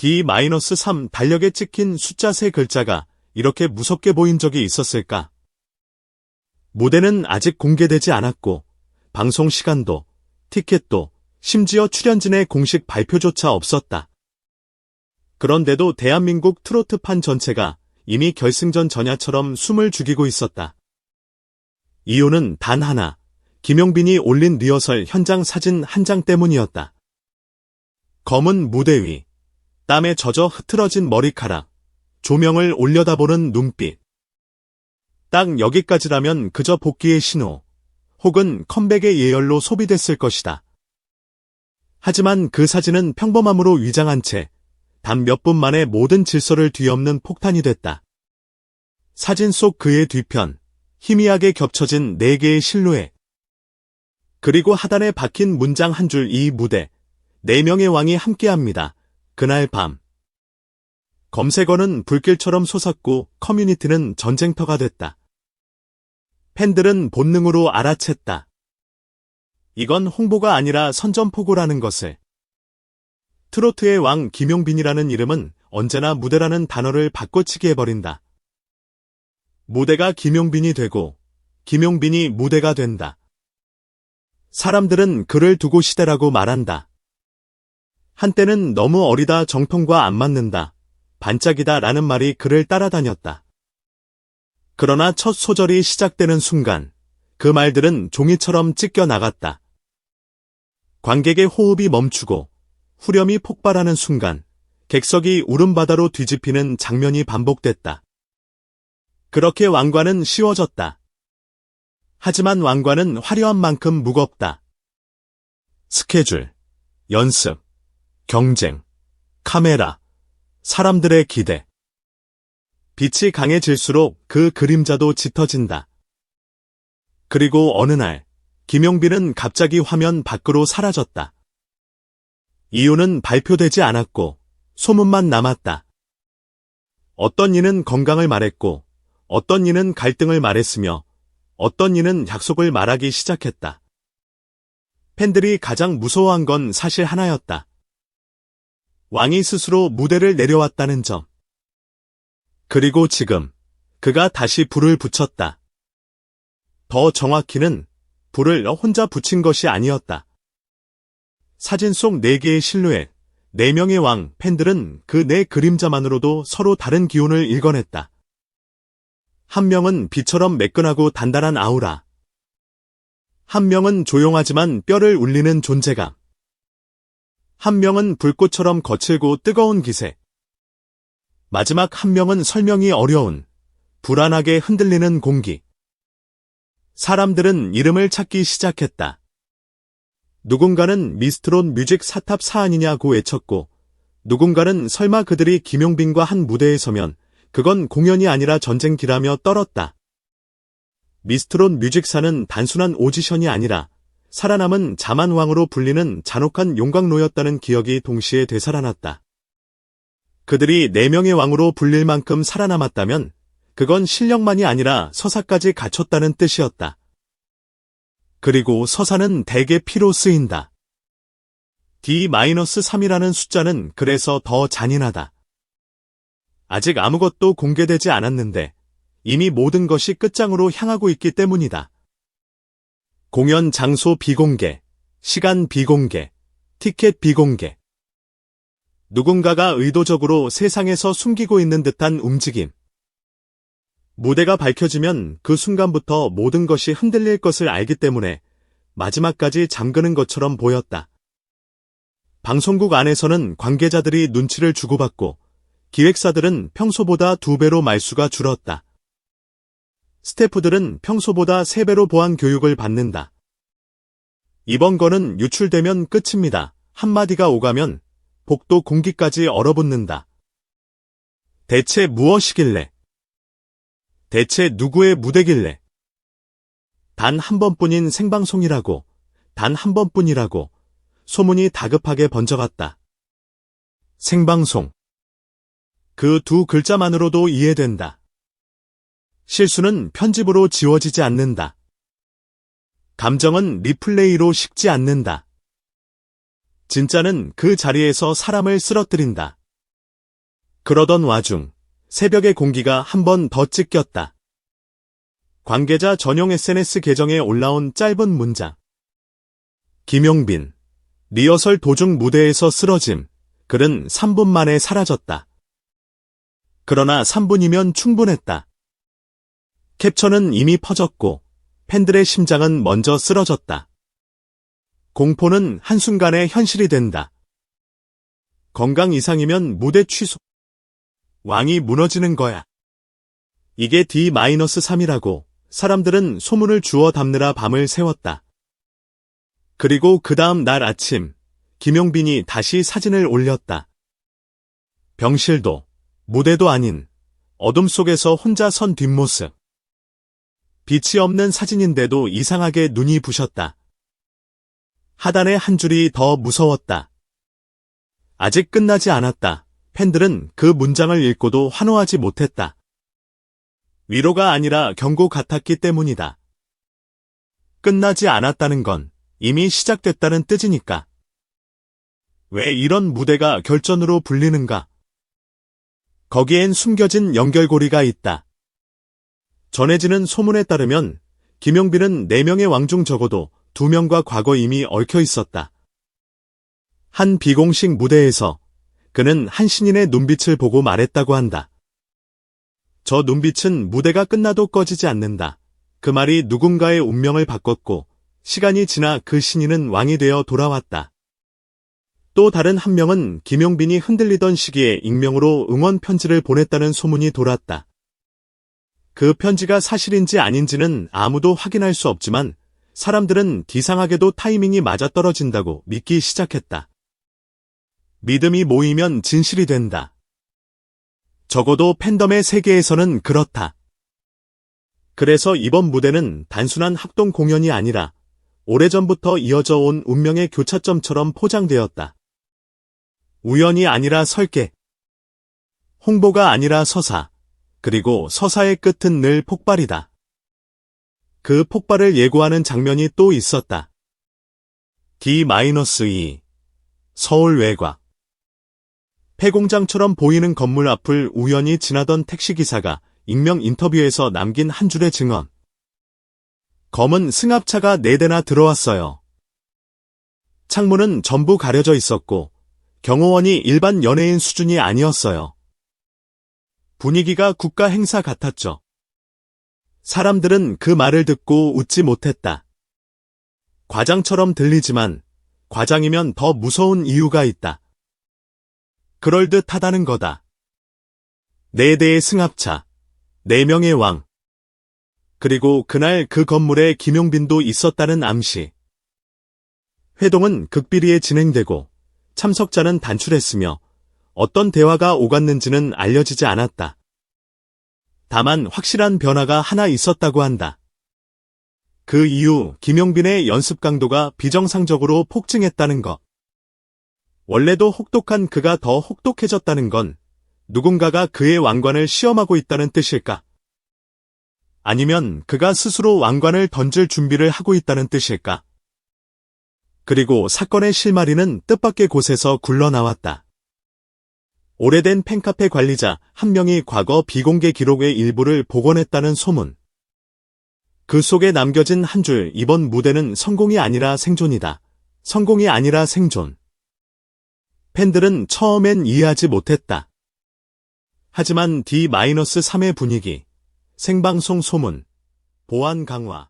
D-3 달력에 찍힌 숫자 3글자가 이렇게 무섭게 보인 적이 있었을까? 무대는 아직 공개되지 않았고 방송 시간도, 티켓도, 심지어 출연진의 공식 발표조차 없었다. 그런데도 대한민국 트로트판 전체가 이미 결승전 전야처럼 숨을 죽이고 있었다. 이유는 단 하나, 김용빈이 올린 리허설 현장 사진 한 장 때문이었다. 검은 무대 위, 땀에 젖어 흐트러진 머리카락, 조명을 올려다보는 눈빛. 딱 여기까지라면 그저 복귀의 신호, 혹은 컴백의 예열로 소비됐을 것이다. 하지만 그 사진은 평범함으로 위장한 채 단 몇 분 만에 모든 질서를 뒤엎는 폭탄이 됐다. 사진 속 그의 뒤편, 희미하게 겹쳐진 4개의 실루엣. 그리고 하단에 박힌 문장 한 줄 이 무대, 4명의 왕이 함께합니다. 그날 밤. 검색어는 불길처럼 솟았고 커뮤니티는 전쟁터가 됐다. 팬들은 본능으로 알아챘다. 이건 홍보가 아니라 선전포고라는 것을. 트로트의 왕 김용빈이라는 이름은 언제나 무대라는 단어를 바꿔치기 해버린다. 무대가 김용빈이 되고 김용빈이 무대가 된다. 사람들은 그를 두고 시대라고 말한다. 한때는 너무 어리다, 정통과 안 맞는다, 반짝이다 라는 말이 그를 따라다녔다. 그러나 첫 소절이 시작되는 순간 그 말들은 종이처럼 찢겨 나갔다. 관객의 호흡이 멈추고 후렴이 폭발하는 순간 객석이 울음바다로 뒤집히는 장면이 반복됐다. 그렇게 왕관은 씌워졌다. 하지만 왕관은 화려한 만큼 무겁다. 스케줄, 연습, 경쟁, 카메라, 사람들의 기대. 빛이 강해질수록 그 그림자도 짙어진다. 그리고 어느 날 김용빈은 갑자기 화면 밖으로 사라졌다. 이유는 발표되지 않았고 소문만 남았다. 어떤 이는 건강을 말했고 어떤 이는 갈등을 말했으며 어떤 이는 약속을 말하기 시작했다. 팬들이 가장 무서워한 건 사실 하나였다. 왕이 스스로 무대를 내려왔다는 점. 그리고 지금 그가 다시 불을 붙였다. 더 정확히는 불을 혼자 붙인 것이 아니었다. 사진 속 4개의 실루엣, 4명의 왕, 팬들은 그 4 그림자만으로도 서로 다른 기운을 읽어냈다. 한 명은 비처럼 매끈하고 단단한 아우라. 한 명은 조용하지만 뼈를 울리는 존재감. 한 명은 불꽃처럼 거칠고 뜨거운 기세. 마지막 한 명은 설명이 어려운, 불안하게 흔들리는 공기. 사람들은 이름을 찾기 시작했다. 누군가는 미스트롯 뮤직 사탑 사안이냐고 외쳤고, 누군가는 설마 그들이 김용빈과 한 무대에 서면 그건 공연이 아니라 전쟁기라며 떨었다. 미스트롯 뮤직사는 단순한 오디션이 아니라 살아남은 자만왕으로 불리는 잔혹한 용광로였다는 기억이 동시에 되살아났다. 그들이 4명의 왕으로 불릴 만큼 살아남았다면 그건 실력만이 아니라 서사까지 갖췄다는 뜻이었다. 그리고 서사는 대개 피로 쓰인다. D-3이라는 숫자는 그래서 더 잔인하다. 아직 아무것도 공개되지 않았는데 이미 모든 것이 끝장으로 향하고 있기 때문이다. 공연 장소 비공개, 시간 비공개, 티켓 비공개. 누군가가 의도적으로 세상에서 숨기고 있는 듯한 움직임. 무대가 밝혀지면 그 순간부터 모든 것이 흔들릴 것을 알기 때문에 마지막까지 잠그는 것처럼 보였다. 방송국 안에서는 관계자들이 눈치를 주고받고 기획사들은 평소보다 2배로 말수가 줄었다. 스태프들은 평소보다 3배로 보안 교육을 받는다. 이번 거는 유출되면 끝입니다. 한마디가 오가면 복도 공기까지 얼어붙는다. 대체 무엇이길래? 대체 누구의 무대길래? 단 한 번뿐인 생방송이라고, 단 한 번뿐이라고 소문이 다급하게 번져갔다. 생방송. 그 2 글자만으로도 이해된다. 실수는 편집으로 지워지지 않는다. 감정은 리플레이로 식지 않는다. 진짜는 그 자리에서 사람을 쓰러뜨린다. 그러던 와중 새벽의 공기가 한 번 더 찢겼다. 관계자 전용 SNS 계정에 올라온 짧은 문장. 김용빈, 리허설 도중 무대에서 쓰러짐. 글은 3분 만에 사라졌다. 그러나 3분이면 충분했다. 캡처는 이미 퍼졌고 팬들의 심장은 먼저 쓰러졌다. 공포는 한순간에 현실이 된다. 건강 이상이면 무대 취소. 왕이 무너지는 거야. 이게 D-3이라고 사람들은 소문을 주워 담느라 밤을 새웠다. 그리고 그 다음 날 아침, 김용빈이 다시 사진을 올렸다. 병실도, 무대도 아닌 어둠 속에서 혼자 선 뒷모습. 빛이 없는 사진인데도 이상하게 눈이 부셨다. 하단의 한 줄이 더 무서웠다. 아직 끝나지 않았다. 팬들은 그 문장을 읽고도 환호하지 못했다. 위로가 아니라 경고 같았기 때문이다. 끝나지 않았다는 건 이미 시작됐다는 뜻이니까. 왜 이런 무대가 결전으로 불리는가? 거기엔 숨겨진 연결고리가 있다. 전해지는 소문에 따르면 김용빈은 4명의 왕 중 적어도 2명과 과거 이미 얽혀 있었다. 한 비공식 무대에서 그는 한 신인의 눈빛을 보고 말했다고 한다. 저 눈빛은 무대가 끝나도 꺼지지 않는다. 그 말이 누군가의 운명을 바꿨고 시간이 지나 그 신인은 왕이 되어 돌아왔다. 또 다른 한 명은 김용빈이 흔들리던 시기에 익명으로 응원 편지를 보냈다는 소문이 돌았다. 그 편지가 사실인지 아닌지는 아무도 확인할 수 없지만 사람들은 이상하게도 타이밍이 맞아떨어진다고 믿기 시작했다. 믿음이 모이면 진실이 된다. 적어도 팬덤의 세계에서는 그렇다. 그래서 이번 무대는 단순한 합동 공연이 아니라 오래전부터 이어져 온 운명의 교차점처럼 포장되었다. 우연이 아니라 설계, 홍보가 아니라 서사, 그리고 서사의 끝은 늘 폭발이다. 그 폭발을 예고하는 장면이 또 있었다. D-2 서울 외곽. 폐공장처럼 보이는 건물 앞을 우연히 지나던 택시기사가 익명 인터뷰에서 남긴 한 줄의 증언. 검은 승합차가 4대나 들어왔어요. 창문은 전부 가려져 있었고 경호원이 일반 연예인 수준이 아니었어요. 분위기가 국가 행사 같았죠. 사람들은 그 말을 듣고 웃지 못했다. 과장처럼 들리지만 과장이면 더 무서운 이유가 있다. 그럴듯하다는 거다. 4대의 승합차, 4명의 왕. 그리고 그날 그 건물에 김용빈도 있었다는 암시. 회동은 극비리에 진행되고 참석자는 단출했으며 어떤 대화가 오갔는지는 알려지지 않았다. 다만 확실한 변화가 하나 있었다고 한다. 그 이후 김용빈의 연습 강도가 비정상적으로 폭증했다는 것. 원래도 혹독한 그가 더 혹독해졌다는 건 누군가가 그의 왕관을 시험하고 있다는 뜻일까? 아니면 그가 스스로 왕관을 던질 준비를 하고 있다는 뜻일까? 그리고 사건의 실마리는 뜻밖의 곳에서 굴러나왔다. 오래된 팬카페 관리자 한 명이 과거 비공개 기록의 일부를 복원했다는 소문. 그 속에 남겨진 한 줄, 이번 무대는 성공이 아니라 생존이다. 성공이 아니라 생존. 팬들은 처음엔 이해하지 못했다. 하지만 D-3의 분위기, 생방송 소문, 보안 강화,